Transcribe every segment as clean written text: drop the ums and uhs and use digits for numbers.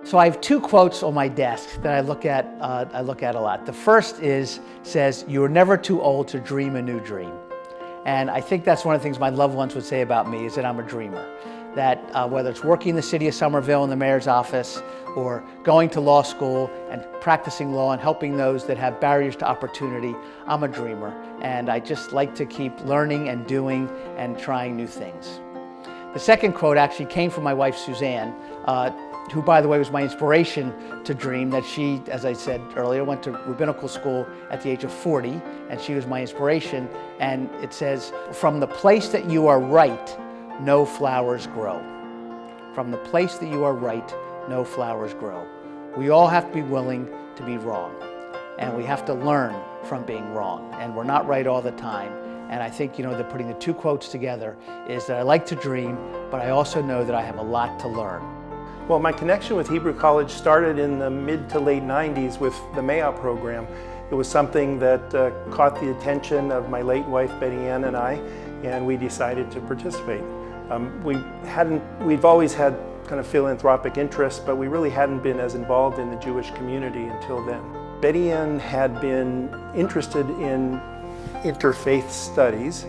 So I have two quotes on my desk that I look at a lot. The first says, "You are never too old to dream a new dream." And I think that's one of the things my loved ones would say about me, is that I'm a dreamer. That whether it's working in the city of Somerville in the mayor's office, or going to law school and practicing law and helping those that have barriers to opportunity, I'm a dreamer. And I just like to keep learning and doing and trying new things. The second quote actually came from my wife, Suzanne, who, by the way, was my inspiration to dream. That she, as I said earlier, went to rabbinical school at the age of 40, and she was my inspiration. And it says, "From the place that you are right, no flowers grow." From the place that you are right, no flowers grow. We all have to be willing to be wrong, and we have to learn from being wrong, and we're not right all the time. And I think, that putting the two quotes together is that I like to dream, but I also know that I have a lot to learn. Well, my connection with Hebrew College started in the mid to late 90s with the Mayop program. It was something that caught the attention of my late wife, Betty Ann, and I, and we decided to participate. We've always had kind of philanthropic interests, but we really hadn't been as involved in the Jewish community until then. Betty Ann had been interested in interfaith studies,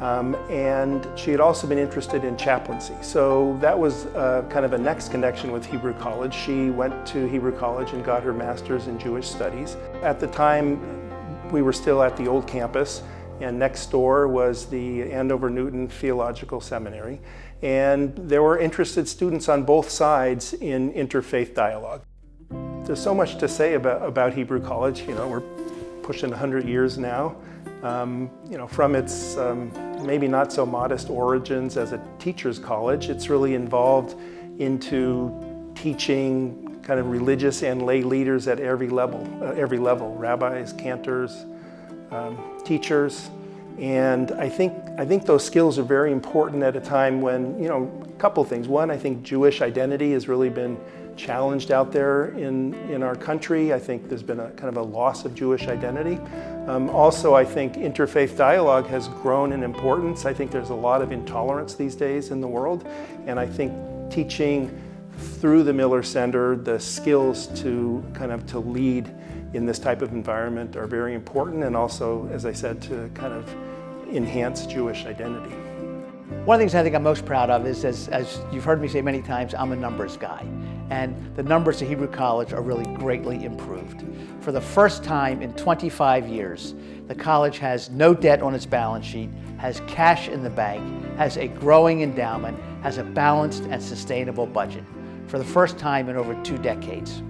and she had also been interested in chaplaincy. So that was kind of a next connection with Hebrew College. She went to Hebrew College and got her master's in Jewish studies. At the time, we were still at the old campus, and next door was the Andover Newton Theological Seminary. And there were interested students on both sides in interfaith dialogue. There's so much to say about Hebrew College. We're pushing 100 years now. From its maybe not so modest origins as a teacher's college, it's really evolved into teaching kind of religious and lay leaders at every level, rabbis, cantors, teachers. And I think those skills are very important at a time when, a couple things. One, I think Jewish identity has really been challenged out there in our country. I think there's been a kind of a loss of Jewish identity. Also, I think interfaith dialogue has grown in importance. I think there's a lot of intolerance these days in the world, and I think teaching through the Miller Center the skills to lead in this type of environment are very important, and also, as I said, to kind of enhance Jewish identity. One of the things I think I'm most proud of is, as you've heard me say many times, I'm a numbers guy. And the numbers at Hebrew College are really greatly improved. For the first time in 25 years, the college has no debt on its balance sheet, has cash in the bank, has a growing endowment, has a balanced and sustainable budget. For the first time in over 2 decades.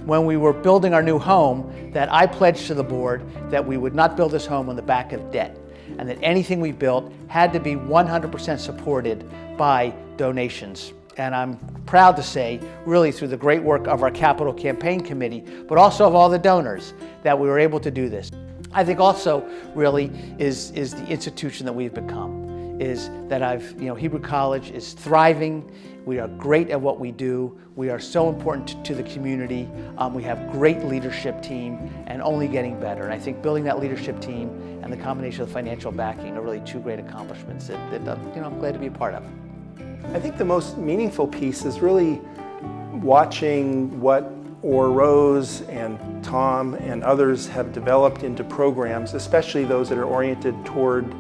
When we were building our new home, that I pledged to the board that we would not build this home on the back of debt, and that anything we built had to be 100% supported by donations. And I'm proud to say, really through the great work of our Capital Campaign Committee, but also of all the donors, that we were able to do this. I think also really is the institution that we've become, is that Hebrew College is thriving. We are great at what we do. We are so important to the community. We have great leadership team and only getting better. And I think building that leadership team and the combination of financial backing are really 2 great accomplishments that I'm glad to be a part of. I think the most meaningful piece is really watching what Rose and Tom and others have developed into programs, especially those that are oriented toward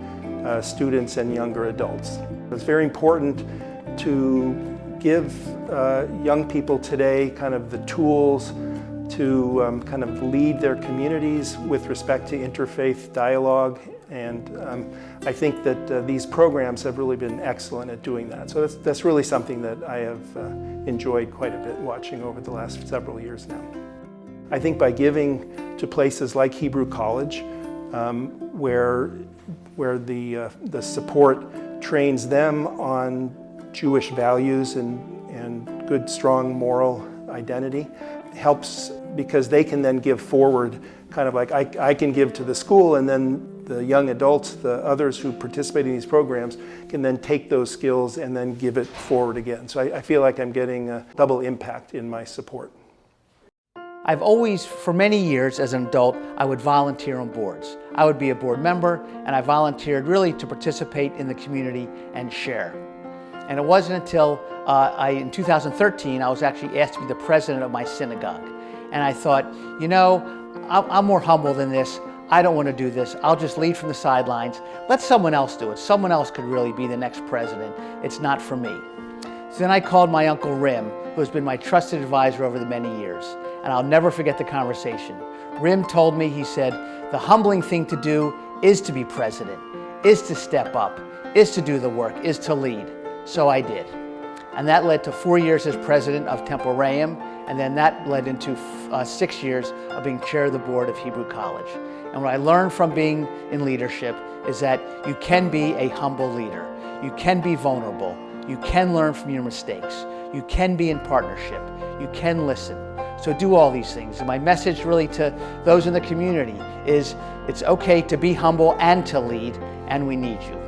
students and younger adults. It's very important to give young people today kind of the tools to kind of lead their communities with respect to interfaith dialogue. And I think that these programs have really been excellent at doing that. So that's really something that I have enjoyed quite a bit watching over the last several years now. I think by giving to places like Hebrew College, where the support trains them on Jewish values and good, strong moral identity, helps because they can then give forward, kind of like I can give to the school, and then the young adults, the others who participate in these programs, can then take those skills and then give it forward again. So I feel like I'm getting a double impact in my support. I've always, for many years as an adult, I would volunteer on boards. I would be a board member, and I volunteered really to participate in the community and share. And it wasn't until in 2013, I was actually asked to be the president of my synagogue. And I thought, you know, I'm more humble than this. I don't want to do this. I'll just lead from the sidelines. Let someone else do it. Someone else could really be the next president. It's not for me. So then I called my Uncle Rim, who has been my trusted advisor over the many years. And I'll never forget the conversation. Rim told me, he said, the humbling thing to do is to be president, is to step up, is to do the work, is to lead. So I did. And that led to 4 years as president of Temple Raham, and then that led into 6 years of being chair of the board of Hebrew College. And what I learned from being in leadership is that you can be a humble leader. You can be vulnerable. You can learn from your mistakes. You can be in partnership. You can listen. So do all these things. And my message really to those in the community is it's okay to be humble and to lead, and we need you.